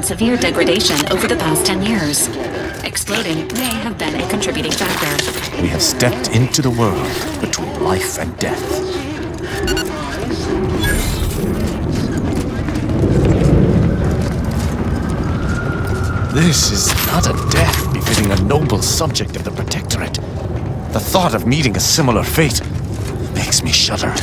Severe degradation over the past 10 years. Exploding may have been a contributing factor. We have stepped into the world between life and death. This is not a death befitting a noble subject of the Protectorate. The thought of meeting a similar fate makes me shudder.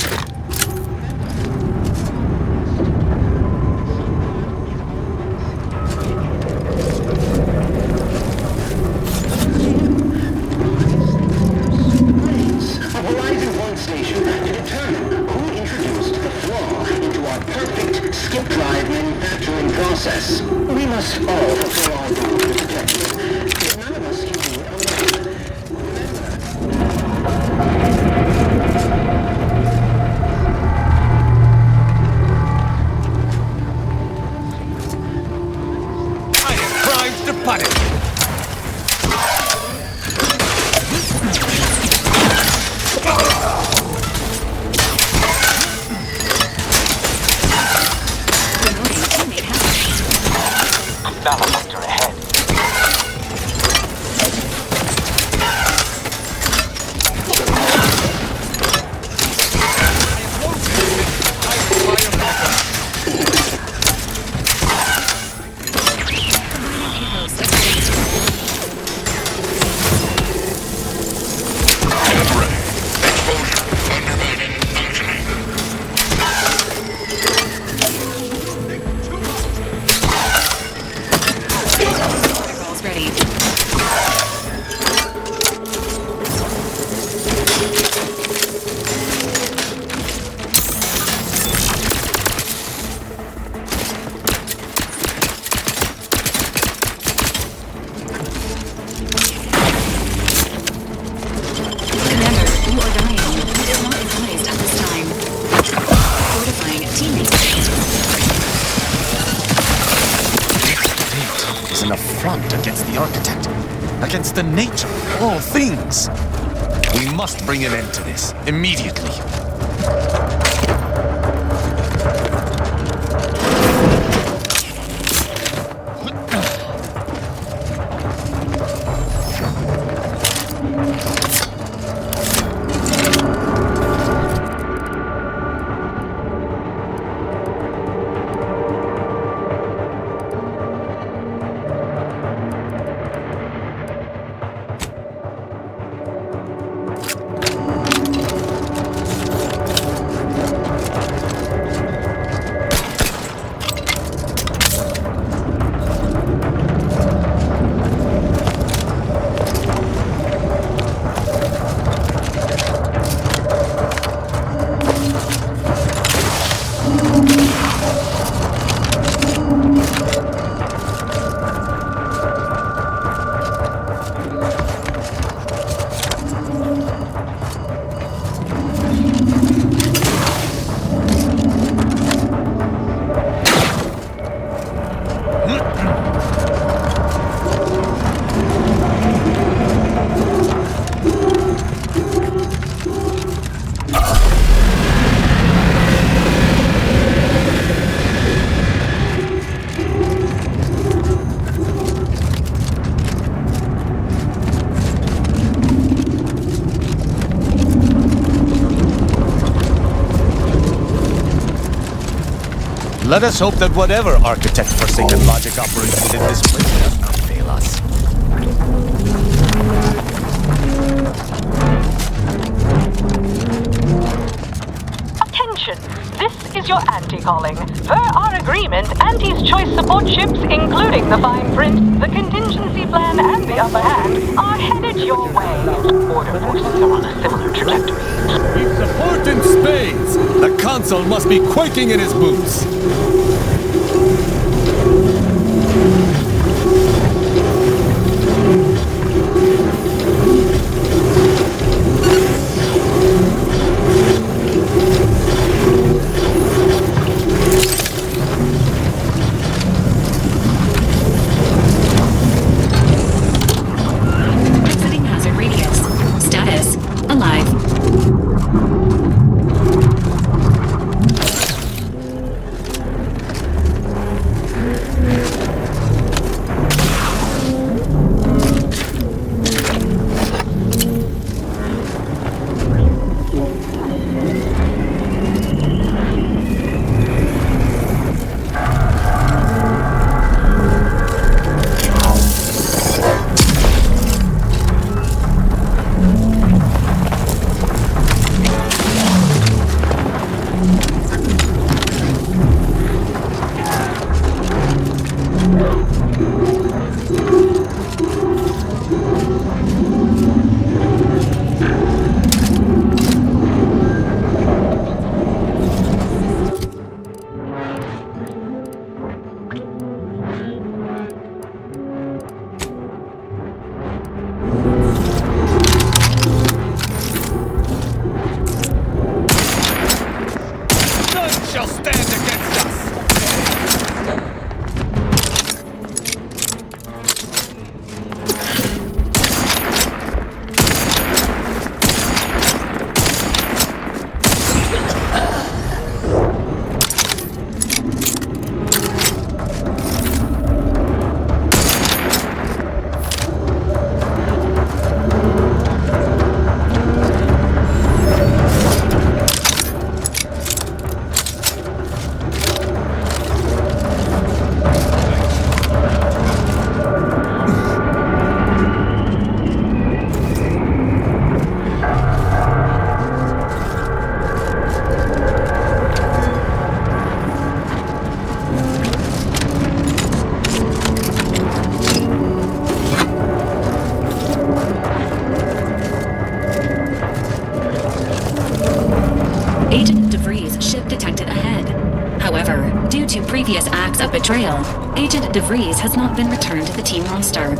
Against the nature of all things. We must bring an end to this immediately. Let us hope that whatever architect forsaken logic operates within this place does not fail us. Attention! This is your ante calling. Per our agreement, Anti's choice support ships, including the fine print, the contingency plan, and the upper hand, are headed your way. Order forces are on a similar trajectory. With support in spades, the consul must be quaking in his boots. Exiting hazard radius. Status: alive. None shall stand against us! Agent DeVries' ship detected ahead. However, due to previous acts of betrayal, Agent DeVries has not been returned to the team roster.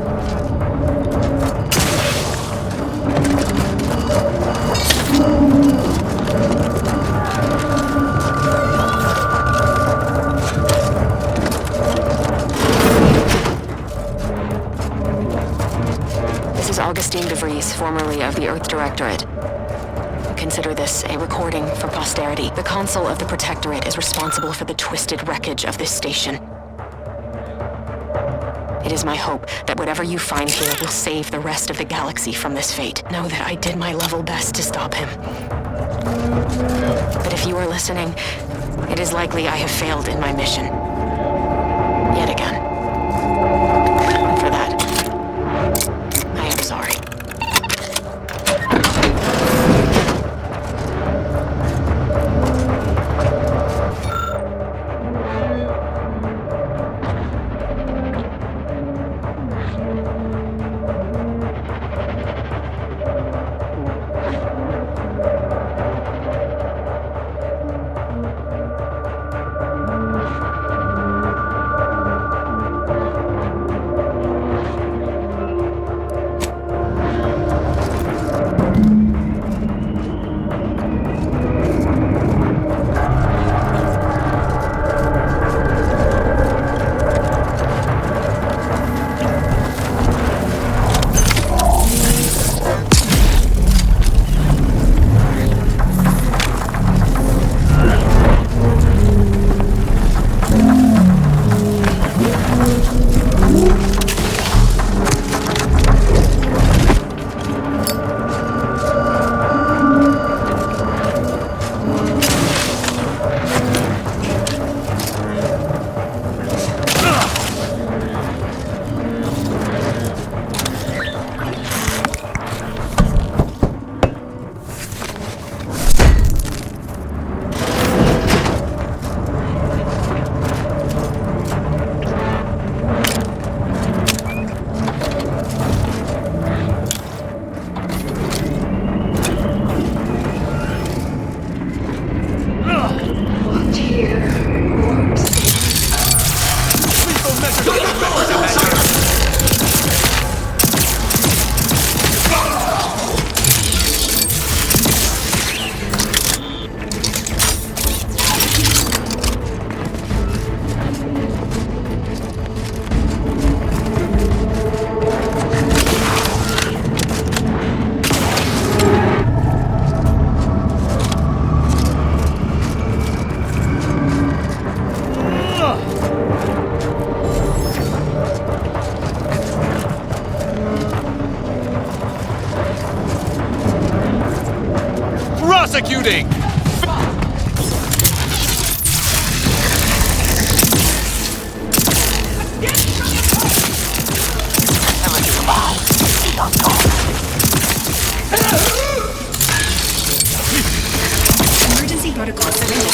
This is Augustine DeVries, formerly of the Earth Directorate. Consider this a recording for posterity. The Consul of the Protectorate is responsible for the twisted wreckage of this station. It is my hope that whatever you find here will save the rest of the galaxy from this fate. Know that I did my level best to stop him. But if you are listening, it is likely I have failed in my mission. Yet again. And for that, I am sorry. Executing! Emergency protocol surrender.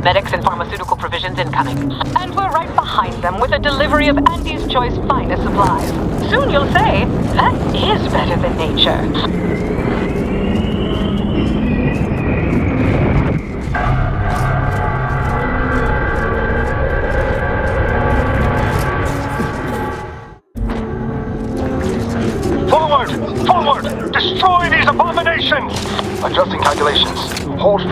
Medics and pharmaceutical provisions incoming. And we're right behind them with a delivery of Andy's Choice finest supplies. Soon you'll say, that is better than nature. Forward! Forward! Destroy these abominations! Adjusting calculations. Hold.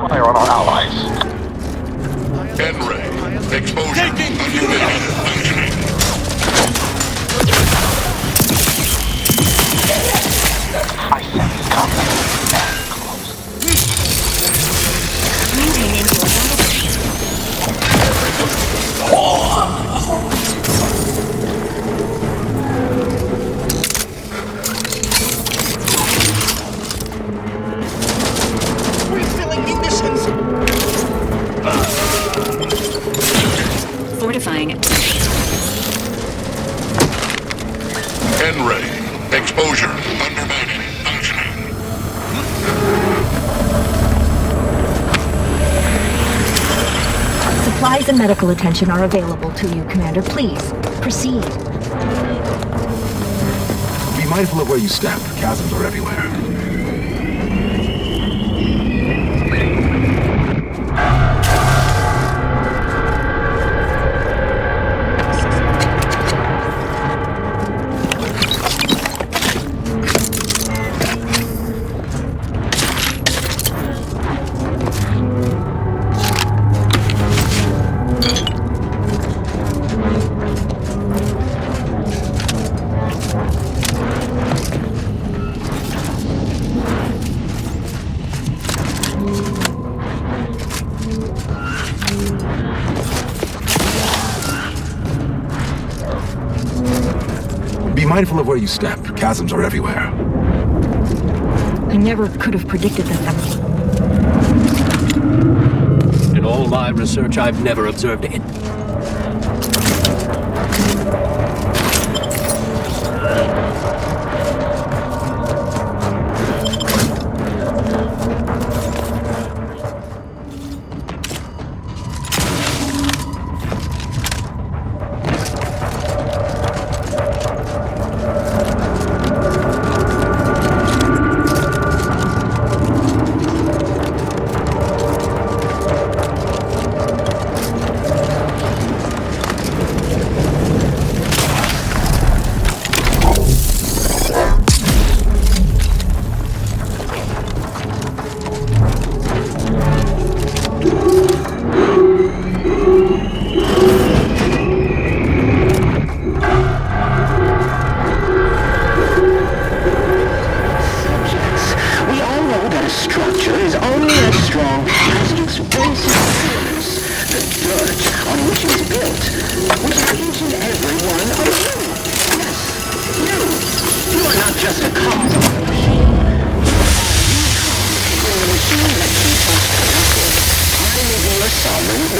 Fire on our allies. N-ray. Exposure. Taking unit! I sense combat. Maintaining your fortifying it. N-ray. Exposure. Undermining. Functioning. Supplies and medical attention are available to you, Commander. Please, proceed. Be mindful of where you step. Chasms are everywhere. Be mindful of where you step. Chasms are everywhere. I never could have predicted that. In all my research, I've never observed it.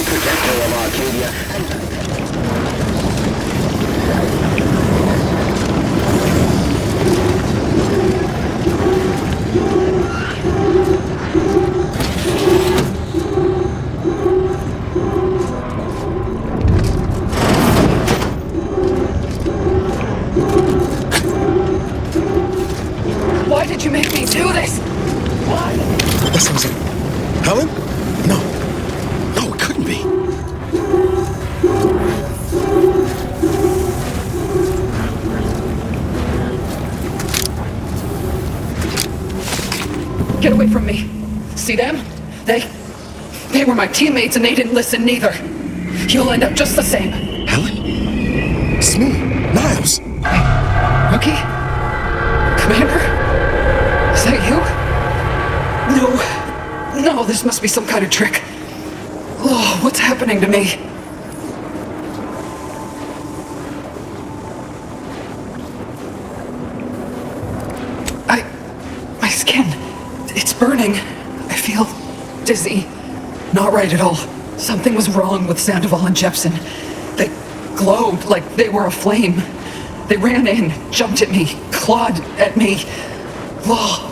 protector of Arcadia, Why did you make me do this? Why? That sounds like... Helen? No. No, it couldn't be. Get away from me. See them? They were my teammates and they didn't listen neither. You'll end up just the same. Helen? It's me, Niles. Rookie? Commander? Is that you? No, this must be some kind of trick. Oh, what's happening to me? My skin, it's burning. I feel dizzy. Not right at all. Something was wrong with Sandoval and Jepsen. They glowed like they were aflame. They ran in, jumped at me, clawed at me. Oh,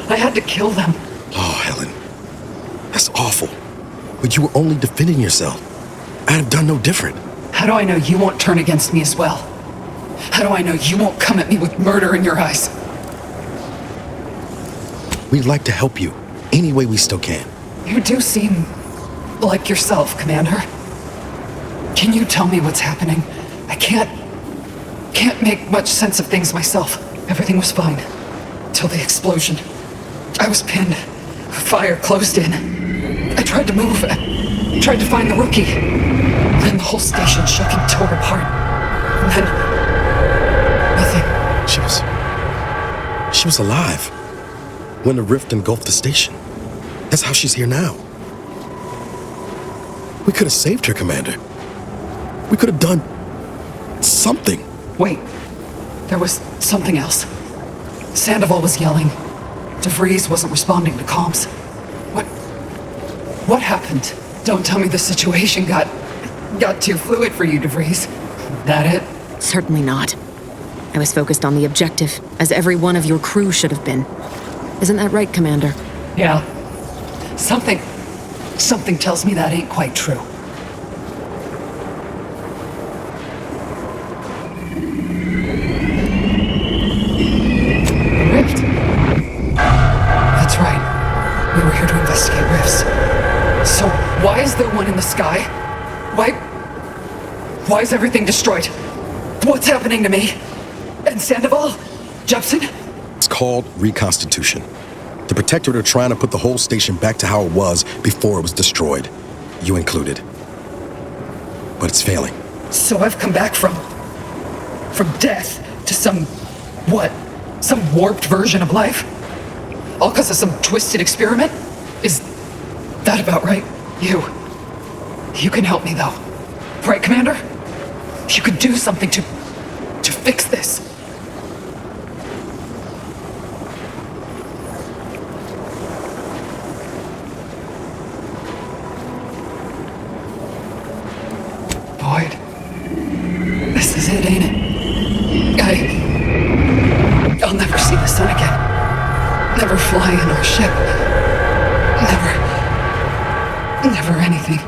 I had to kill them. Oh, Helen. That's awful. But you were only defending yourself. I'd have done no different. How do I know you won't turn against me as well? How do I know you won't come at me with murder in your eyes? We'd like to help you any way we still can. You do seem like yourself, Commander. Can you tell me what's happening? I can't make much sense of things myself. Everything was fine. Till the explosion. I was pinned. Fire closed in. I tried to move. I tried to find the rookie. Then the whole station shook and tore apart. And then... nothing. She was alive when the rift engulfed the station. That's how she's here now. We could have saved her, Commander. We could have done something. Wait. There was something else. Sandoval was yelling. DeVries wasn't responding to comms. What happened? Don't tell me the situation got too fluid for you, DeVries. That it? Certainly not. I was focused on the objective, as every one of your crew should have been. Isn't that right, Commander? Yeah. Something tells me that ain't quite true. Rift? That's right. We were here to investigate rifts. So why is there one in the sky? Why is everything destroyed? What's happening to me? And Sandoval? Jepsen? It's called reconstitution. The Protectorate are trying to put the whole station back to how it was before it was destroyed. You included. But it's failing. So I've come back from death to some warped version of life? All because of some twisted experiment? Is that about right? You can help me though. Right, Commander? You could do something to fix this. Boyd, this is it, ain't it? I'll never see the sun again. Never fly in our ship. Never anything.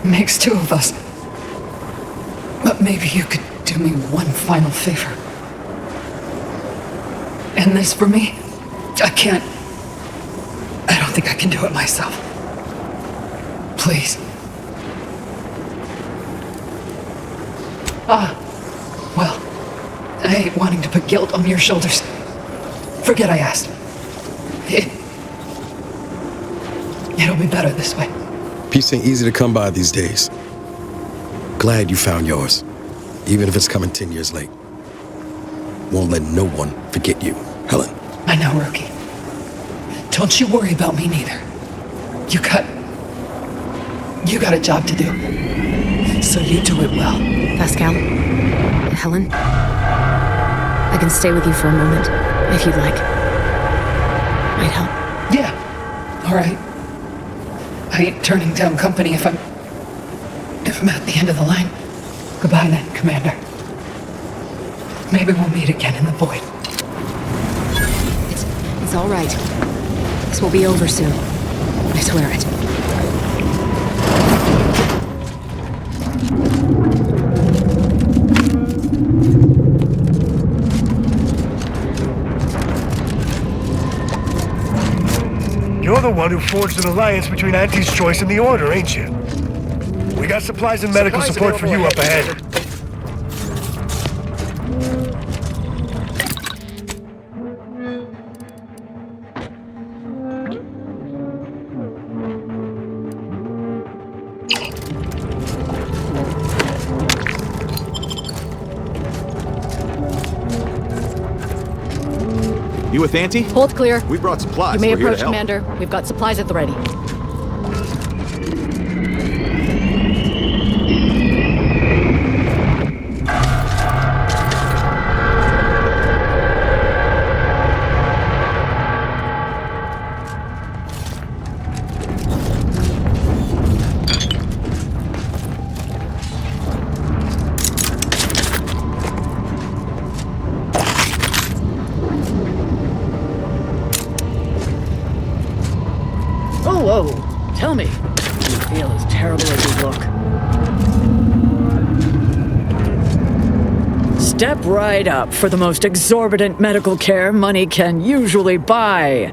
Makes two of us. But maybe you could do me one final favor. End this for me? I don't think I can do it myself. Please. Well, I ain't wanting to put guilt on your shoulders. Forget I asked. It'll be better this way. Peace ain't easy to come by these days. Glad you found yours, even if it's coming 10 years late. Won't let no one forget you, Helen. I know, Rookie. Don't you worry about me neither. You got You got a job to do. So you do it well. Pascal? Helen? I can stay with you for a moment, if you'd like. Might help. Yeah. All right. I ain't turning down company if I'm at the end of the line. Goodbye then, Commander. Maybe we'll meet again in the void. It's all right. This will be over soon. I swear it. You're the one who forged an alliance between Auntie's Choice and the Order, ain't you? We got supplies and medical support for you up ahead. You with Auntie? Hold clear. We brought supplies. You may We're here approach, to help. Commander. We've got supplies at the ready. Whoa, tell me, do you feel as terrible as you look? Step right up for the most exorbitant medical care money can usually buy.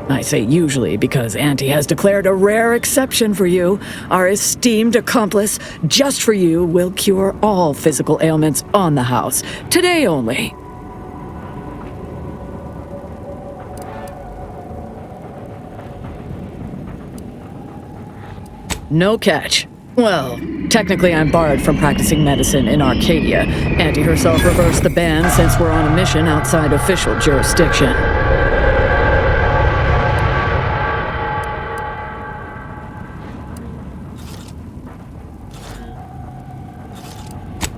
I say usually because Auntie has declared a rare exception for you. Our esteemed accomplice, just for you, will cure all physical ailments on the house. Today only. No catch. Well, technically I'm barred from practicing medicine in Arcadia. Auntie herself reversed the ban since we're on a mission outside official jurisdiction.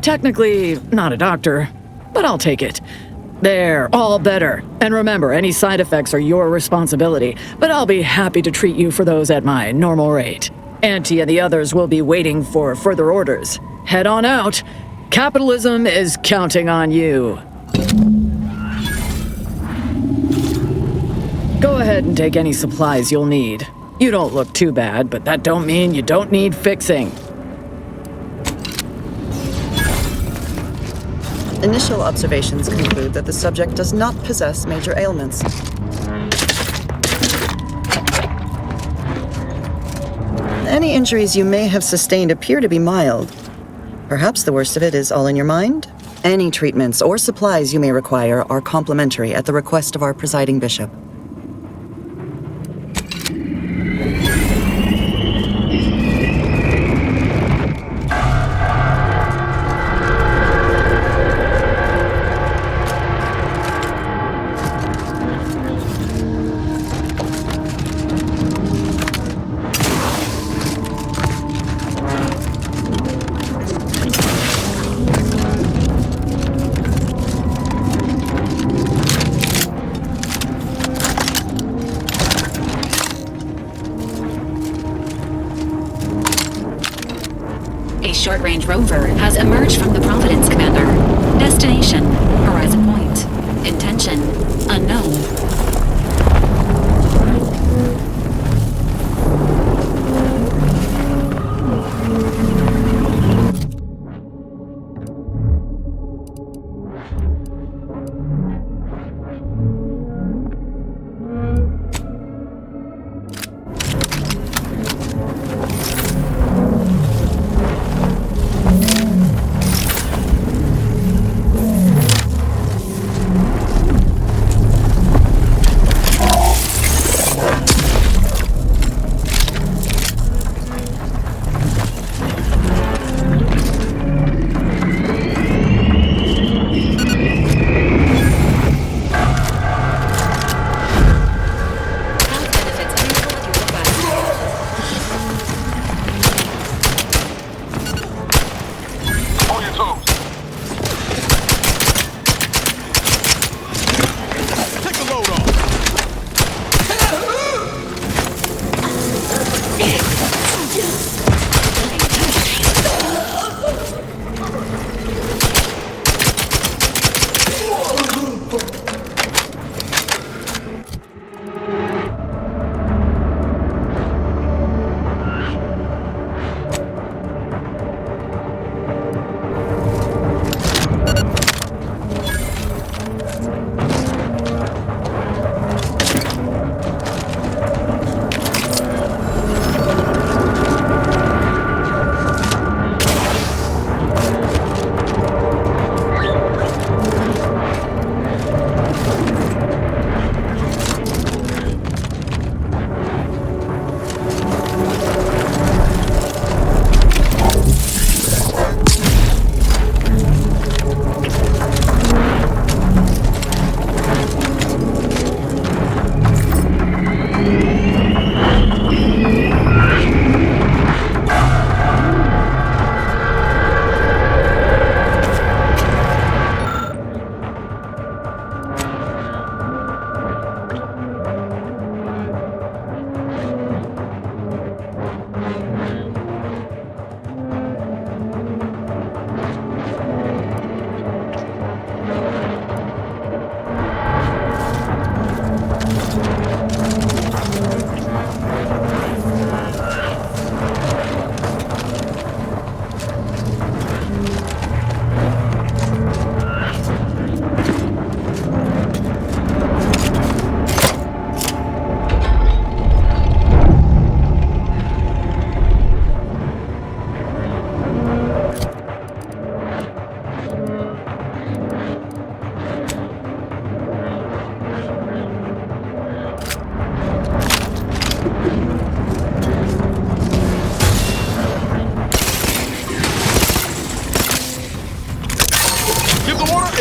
Technically, not a doctor, but I'll take it. There, all better. And remember, any side effects are your responsibility, but I'll be happy to treat you for those at my normal rate. Auntie and the others will be waiting for further orders. Head on out. Capitalism is counting on you. Go ahead and take any supplies you'll need. You don't look too bad, but that don't mean you don't need fixing. Initial observations conclude that the subject does not possess major ailments. Any injuries you may have sustained appear to be mild. Perhaps the worst of it is all in your mind? Any treatments or supplies you may require are complimentary at the request of our presiding bishop. Short-range rover has emerged from the Providence, Commander. Destination, Horizon Point. Intention, unknown.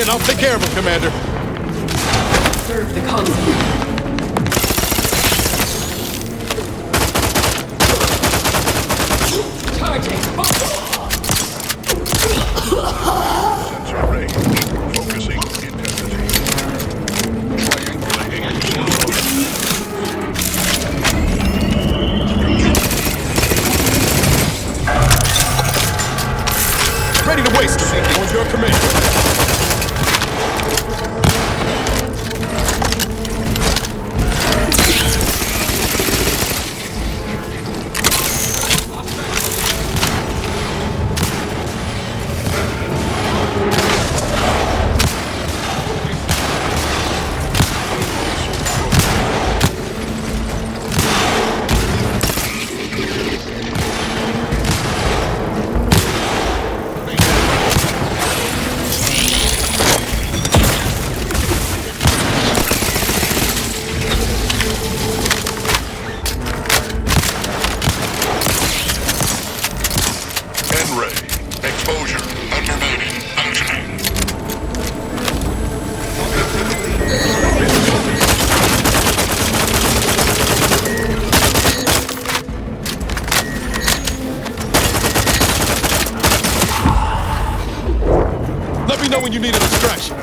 in. I'll take care of him, Commander. Serve the console. Sensor range. Focusing intensity. Triangulating source. Ready to waste. On your command. When you need a distraction.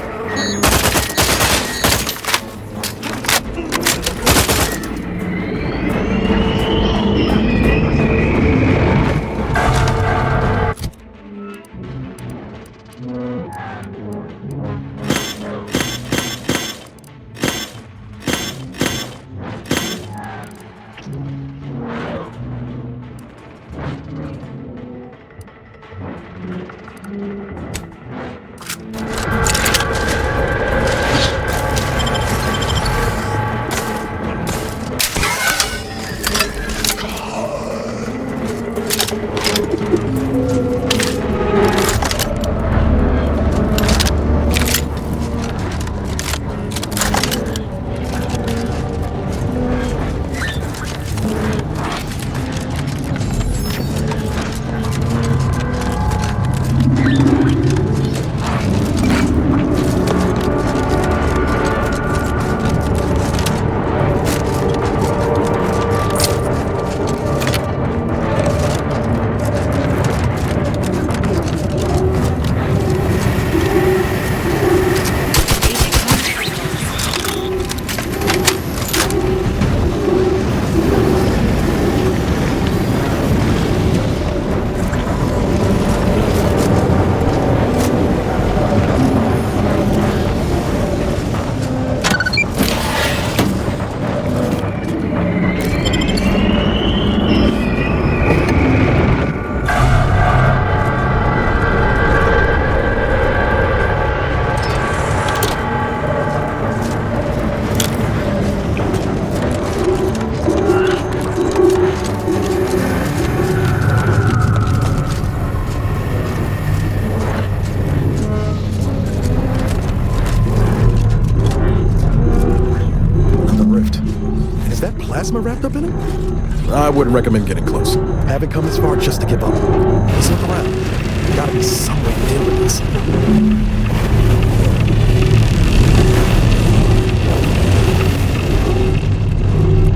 plasma wrapped up in it? I wouldn't recommend getting close. Haven't come this far just to give up. Let's look around. There's gotta be some way to deal with this.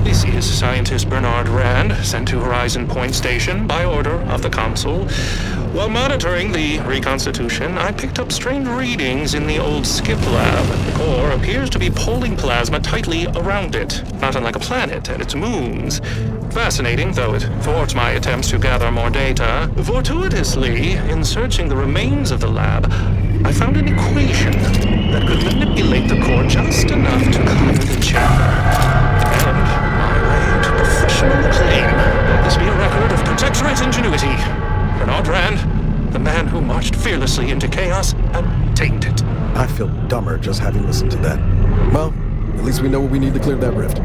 This is scientist Bernard Rand, sent to Horizon Point Station by order of the Council. While monitoring the reconstitution, I picked up strange readings in the old skip lab. The core appears to be pulling plasma tightly around it, not unlike a planet and its moons. Fascinating, though it thwarts my attempts to gather more data. Fortuitously, in searching the remains of the lab, I found an equation that could manipulate the core just enough to clear the chamber. And my way to professional acclaim. This be a record of Protectorate ingenuity. Bernard Rand, the man who marched fearlessly into chaos and tamed it. I feel dumber just having listened to that. Well, at least we know what we need to clear that rift.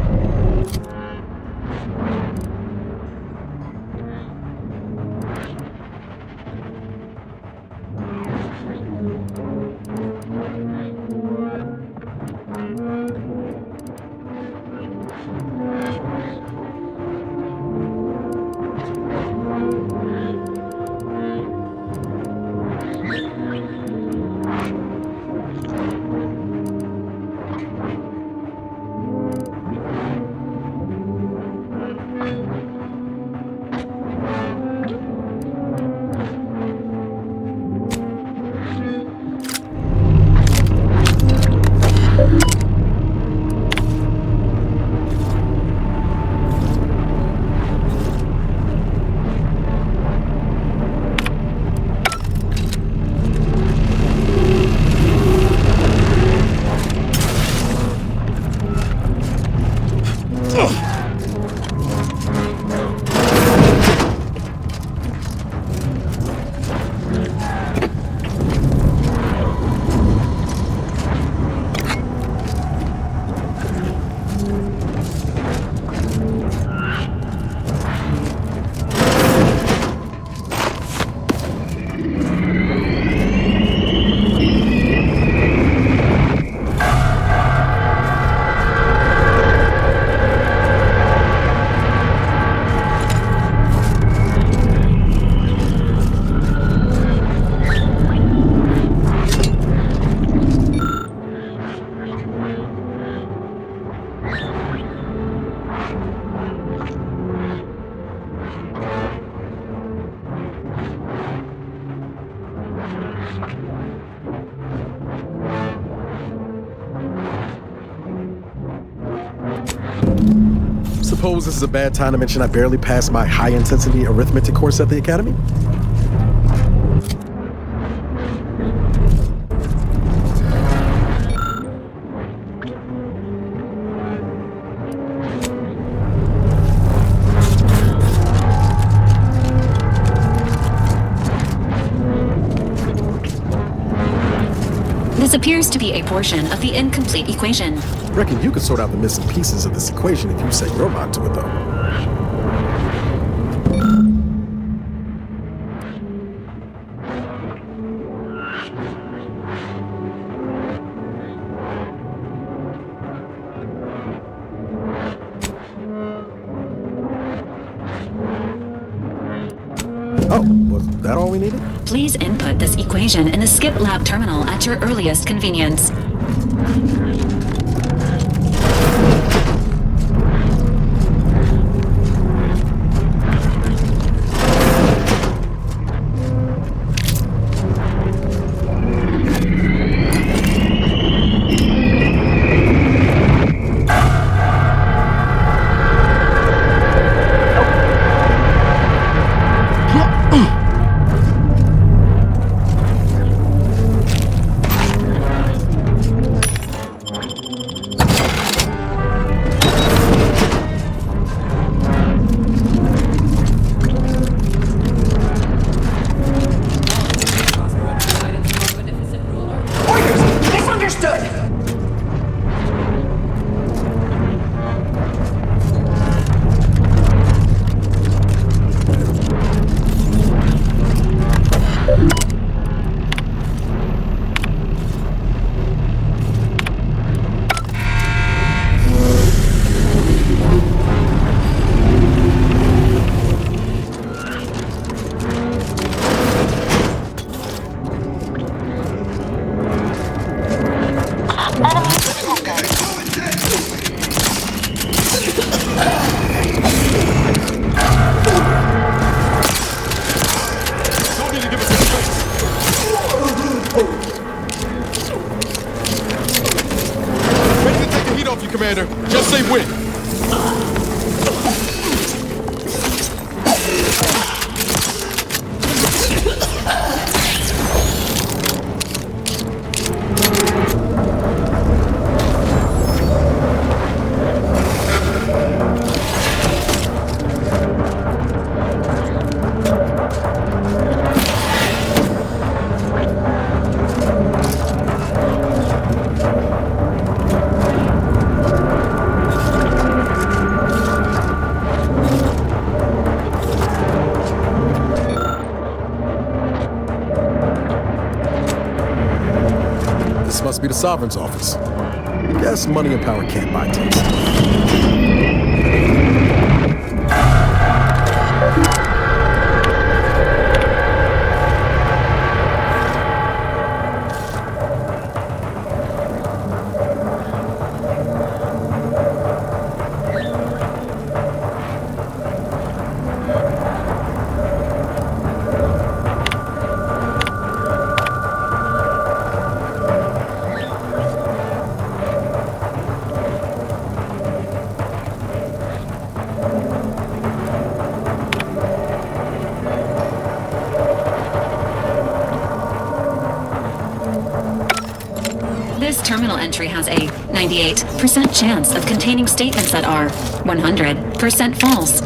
suppose this is a bad time to mention I barely passed my high-intensity arithmetic course at the academy? This appears to be a portion of the incomplete equation. Reckon you could sort out the missing pieces of this equation if you set your mind to it, though. Oh, was that all we needed? Please input this equation in the Skip Lab terminal at your earliest convenience. Commander. Just say when. Must be the Sovereign's office. Guess money and power can't buy taste. This terminal entry has a 98% chance of containing statements that are 100% false.